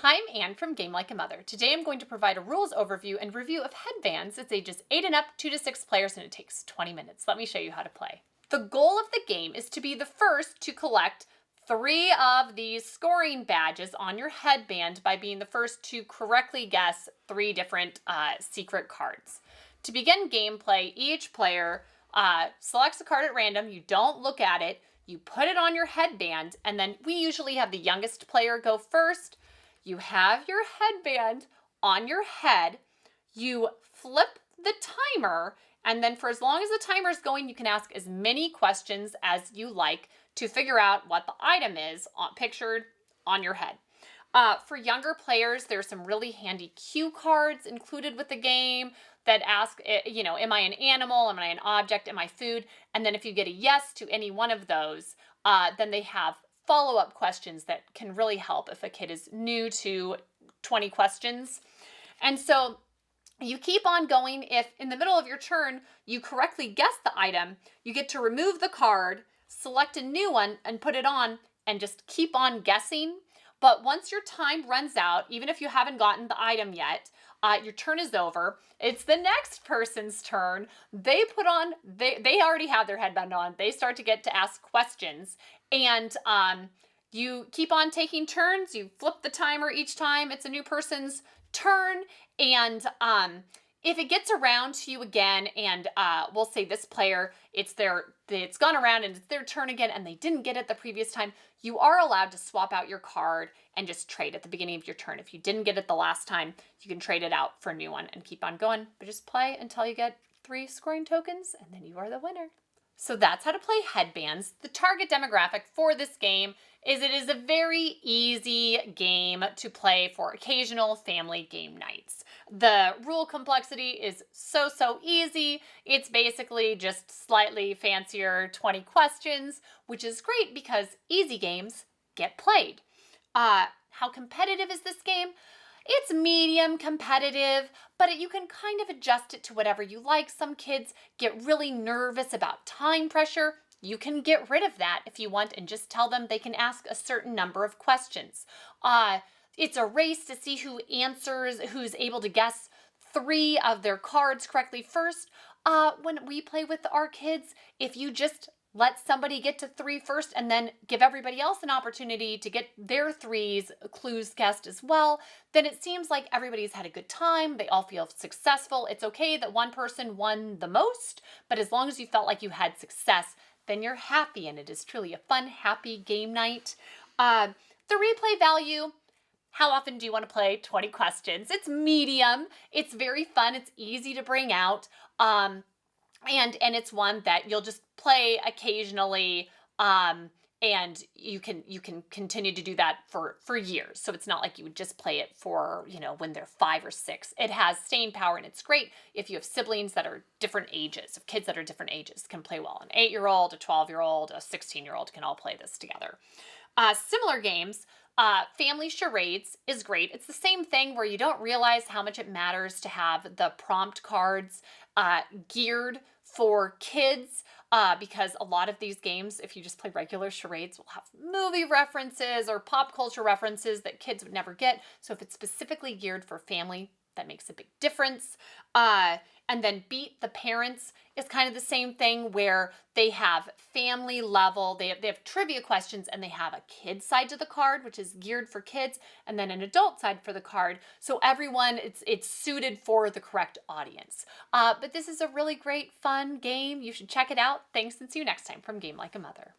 Hi, I'm Anne from Game Like a Mother. Today I'm going to provide a rules overview and review of Hedbanz. It's ages 8 and up, 2 to 6 players, and it takes 20 minutes. Let me show you how to play. The goal of the game is to be the first to collect 3 of these scoring badges on your headband by being the first to correctly guess 3 different secret cards. To begin gameplay, each player selects a card at random. You don't look at it. You put it on your headband, and then we usually have the youngest player go first. You have your headband on your head. You flip the timer, and then for as long as the timer is going, you can ask as many questions as you like to figure out what the item is pictured on your head. For younger players, there's some really handy cue cards included with the game that ask, am I an animal? Am I an object? Am I food? And then if you get a yes to any one of those, then they have follow-up questions that can really help if a kid is new to 20 questions. And so you keep on going. If in the middle of your turn you correctly guess the item, you get to remove the card, select a new one, and put it on, and just keep on guessing. But once your time runs out, even if you haven't gotten the item yet, your turn is over. It's the next person's turn. They already have their headband on. They start to get to ask questions. And you keep on taking turns. You flip the timer each time it's a new person's turn. And if it gets around to you again, and we'll say this player, it's gone around and it's their turn again, and they didn't get it the previous time, you are allowed to swap out your card and just trade at the beginning of your turn. If you didn't get it the last time, you can trade it out for a new one and keep on going. But just play until you get 3 scoring tokens, and then you are the winner. So that's how to play Hedbanz. The target demographic for this game is it is a very easy game to play for occasional family game nights. The rule complexity is so easy. It's basically just slightly fancier 20 questions, which is great because easy games get played. How competitive is this game? It's medium competitive, but you can kind of adjust it to whatever you like. Some kids get really nervous about time pressure. You can get rid of that if you want and just tell them they can ask a certain number of questions. It's a race to see who's able to guess 3 of their cards correctly first. When we play with our kids, if you just let somebody get to 3 first and then give everybody else an opportunity to get their 3's clues guessed as well, then it seems like everybody's had a good time. They all feel successful. It's okay that one person won the most, but as long as you felt like you had success, then you're happy, and it is truly a fun, happy game night. The replay value, how often do you want to play 20 questions? It's medium. It's very fun. It's easy to bring out. And it's one that you'll just play occasionally, and you can continue to do that for years. So it's not like you would just play it for, when they're 5 or 6. It has staying power, and it's great if you have siblings that are different ages. If kids that are different ages can play well. An 8-year-old, a 12-year-old, a 16-year-old can all play this together. Similar games. Family charades is great. It's the same thing where you don't realize how much it matters to have the prompt cards geared for kids, because a lot of these games, if you just play regular charades, will have movie references or pop culture references that kids would never get. So if it's specifically geared for family, that makes a big difference. And then Beat the Parents is kind of the same thing, where they have family level, they have trivia questions, and they have a kid side to the card, which is geared for kids, and then an adult side for the card. So everyone, it's suited for the correct audience. But this is a really great, fun game. You should check it out. Thanks, and see you next time from Game Like a Mother.